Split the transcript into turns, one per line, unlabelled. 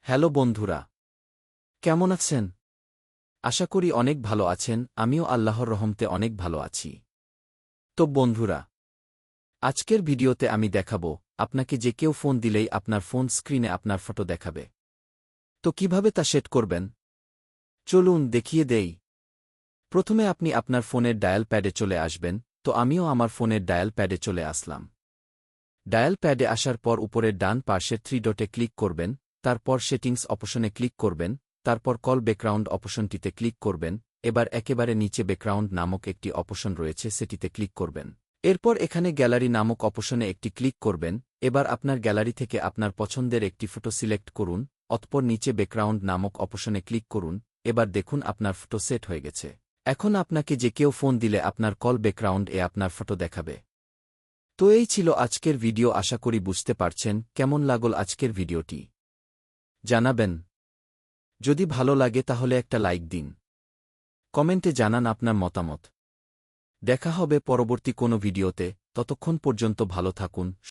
Hello বন্ধুরা, কেমন আছেন? আশা করি অনেক ভালো আছেন। আমিও আল্লাহর রহমতে অনেক ভালো আছি। তো বন্ধুরা, আজকের ভিডিওতে আমি দেখাবো আপনাকে যে কেউ ফোন দিলেই আপনার ফোন স্ক্রিনে আপনার ফটো দেখাবে। তো কিভাবে তা সেট করবেন? চলুন দেখিয়ে দেই। প্রথমে আপনি আপনার ফোনের ডায়াল প্যাডে চলে আসবেন। তো আমিও আমার ফোনের ডায়াল প্যাডে চলে আসলাম। ডায়াল প্যাডে আসার পর উপরের ডান পাশের 3 ডটে ক্লিক করবেন, তারপর সেটিংস অপশনে ক্লিক করবেন, তারপর কল ব্যাকগ্রাউন্ড অপশনটিতে ক্লিক করবেন। এবার একেবারে নিচে ব্যাকগ্রাউন্ড নামক একটি অপশন রয়েছে, সেটিতে ক্লিক করবেন। এরপর এখানে গ্যালারি নামক অপশনে একটি ক্লিক করবেন। এবার আপনার গ্যালারি থেকে আপনার পছন্দের একটি ফটো সিলেক্ট করুন, অতঃপর নিচে ব্যাকগ্রাউন্ড নামক অপশনে ক্লিক করুন। এবার দেখুন আপনার ফটো সেট হয়ে গেছে। এখন আপনাকে যে কেউ ফোন দিলে আপনার কল ব্যাকগ্রাউন্ড এ আপনার ফটো দেখাবে। তো এই ছিল আজকের ভিডিও। আশা করি বুঝতে পারছেন। কেমন লাগল আজকের ভিডিওটি জানাবেন। যদি ভালো লাগে তাহলে একটা লাইক দিন, কমেন্টে জানান আপনার মতামত। দেখা হবে পরবর্তী কোনো ভিডিওতে। ততক্ষণ পর্যন্ত ভালো থাকুন।